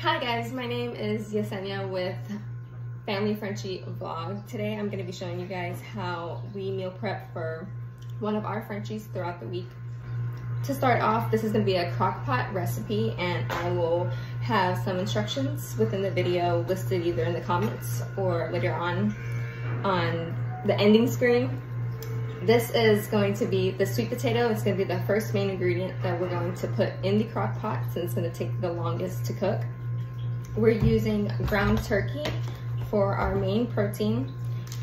Hi guys, my name is Yesenia with Family Frenchie Volg. Today I'm going to be showing you guys how we meal prep for one of our Frenchies throughout the week. To start off, this is going to be a crock pot recipe, and I will have some instructions within the video listed either in the comments or later on the ending screen. This is going to be the sweet potato. It's going to be the first main ingredient that we're going to put in the crock pot since it's going to take the longest to cook. We're using ground turkey for our main protein,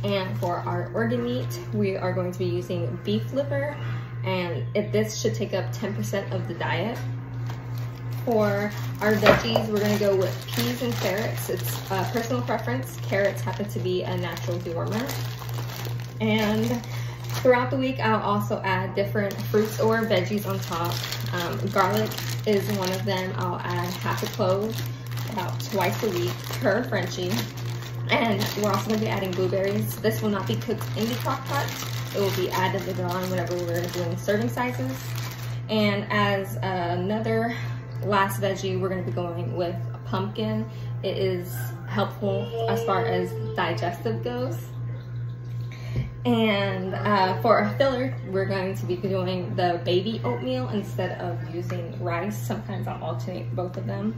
and for our organ meat, we are going to be using beef liver, and this should take up 10% of the diet. For our veggies, we're going to go with peas and carrots. It's personal preference. Carrots happen to be a natural dewormer. And throughout the week, I'll also add different fruits or veggies on top. Garlic is one of them. I'll add half a clove about twice a week per Frenchie. And we're also going to be adding blueberries. This will not be cooked in the crock pot. It will be added later on whenever we're doing serving sizes. And as another last veggie, we're going to be going with pumpkin. It is helpful as far as digestive goes. And for our filler, we're going to be doing the baby oatmeal instead of using rice. Sometimes I'll alternate both of them.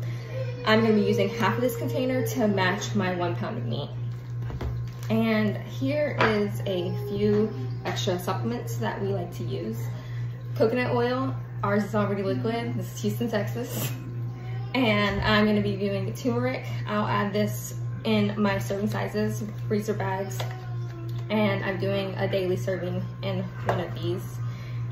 I'm going to be using half of this container to match my 1 pound of meat. And here is a few extra supplements that we like to use. Coconut oil, ours is already liquid. This is Houston, Texas. And I'm going to be doing turmeric. I'll add this in my serving sizes, freezer bags. And I'm doing a daily serving in one of these.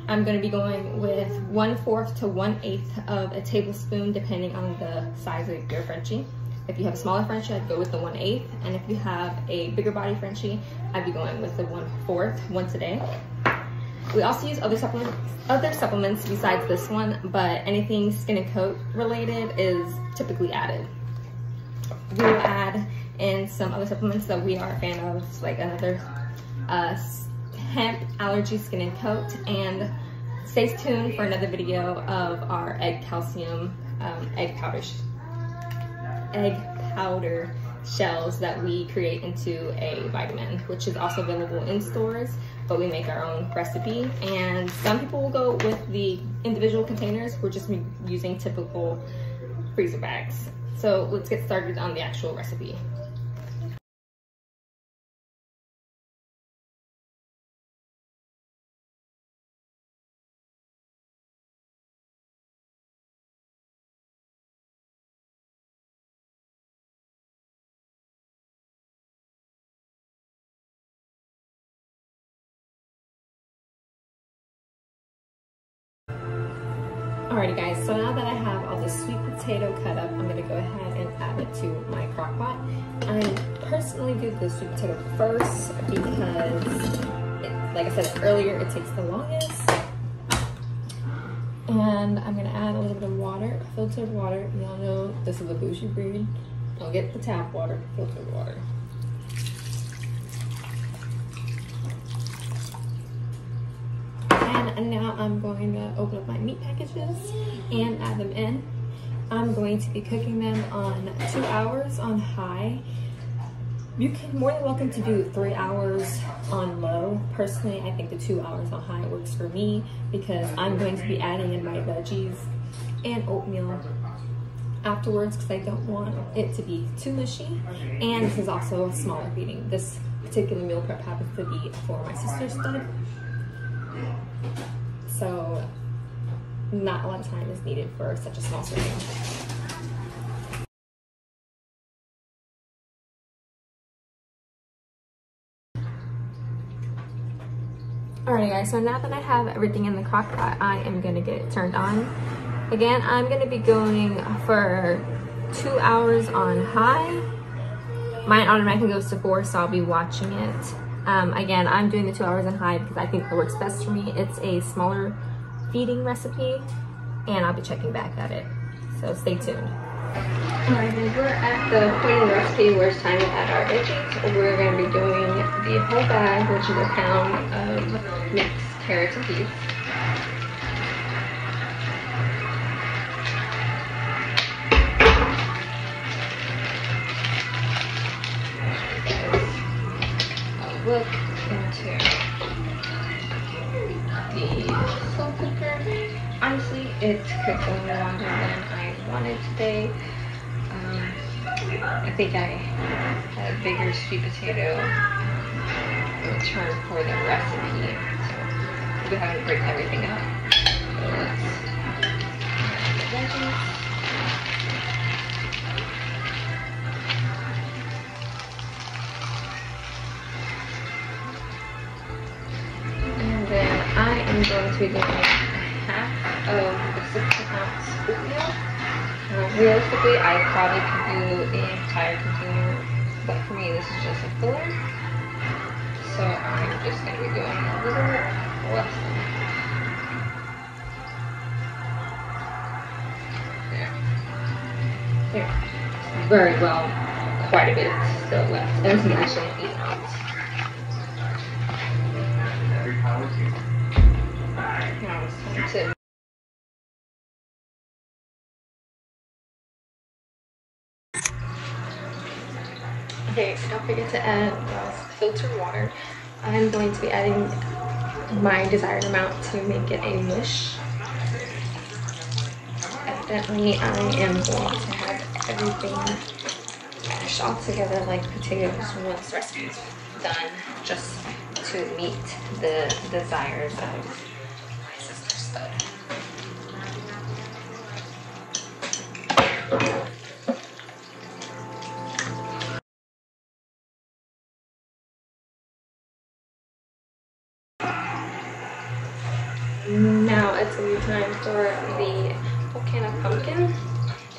I'm going to be going with 1/4 to 1/8 of a tablespoon depending on the size of your Frenchie. If you have a smaller Frenchie, I'd go with the 1/8, and if you have a bigger body Frenchie, I'd be going with the 1/4 once a day. We also use other supplements besides this one, but anything skin and coat related is typically added. We will add in some other supplements that we are a fan of, like another hemp, allergy, skin and coat, and stay tuned for another video of our egg calcium, egg powder shells that we create into a vitamin, which is also available in stores, but we make our own recipe. And some people will go with the individual containers. We're just using typical freezer bags. So let's get started on the actual recipe. Alrighty guys, so now that I have all the sweet potato cut up, I'm going to go ahead and add it to my crock pot. I personally do the sweet potato first because, like I said earlier, it takes the longest. And I'm going to add a little bit of water, filtered water. Y'all know this is a bougie breed. Don't get the tap water, filtered water. And now I'm going to open up my meat packages and add them in. I'm going to be cooking them on 2 hours on high. You can more than welcome to do 3 hours on low. Personally, I think the 2 hours on high works for me because I'm going to be adding in my veggies and oatmeal afterwards because I don't want it to be too mushy. And this is also a smaller feeding. This particular meal prep happens to be for my sister's stud. So not a lot of time is needed for such a small serving. Alright guys, so now that I have everything in the crock pot, I am going to get it turned on. Again, I'm going to be going for 2 hours on high. Mine automatically goes to 4, so I'll be watching it. Again, I'm doing the 2 hours on high because I think that works best for me. It's a smaller feeding recipe, and I'll be checking back at it. So stay tuned. Alright guys, we're at the point in the recipe where it's time to add our veggies. We're going to be doing the whole bag, which is a pound of mixed carrots and peas. honestly, it cooked a little longer than I wanted today. I think I had a bigger sweet potato return for the recipe, so we'll go ahead and break everything up. So let's the veggies. And then I am going to be doing half of the 16-ounce oatmeal. Realistically, I probably could do the entire container, but for me, this is just a filler. So I'm just going to be doing a little less than there. Very well, quite a bit still left. And this is actually an 8 ounce. Now it's time to okay, so don't forget to add filtered water. I'm going to be adding my desired amount to make it a mush. Evidently, I am going to have everything mashed all together like potatoes once the recipe is done, just to meet the desires of my sister Spud. Now it's going to be time for the whole can of pumpkin.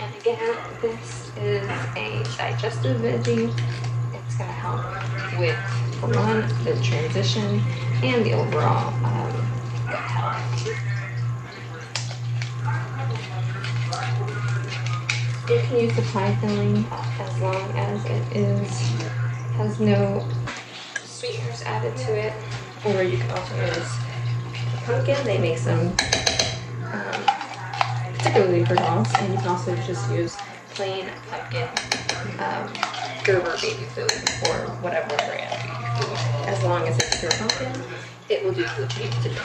And again, this is a digestive veggie. It's going to help with, for one, the transition and the overall gut health. You can use the pie filling as long as it has no sweeteners added to it, or you can also use pumpkin. They make some particularly for dogs, and you can also just use plain pumpkin Gerber baby food or whatever brand baby food. As long as it's pure pumpkin, it will do what you need to do.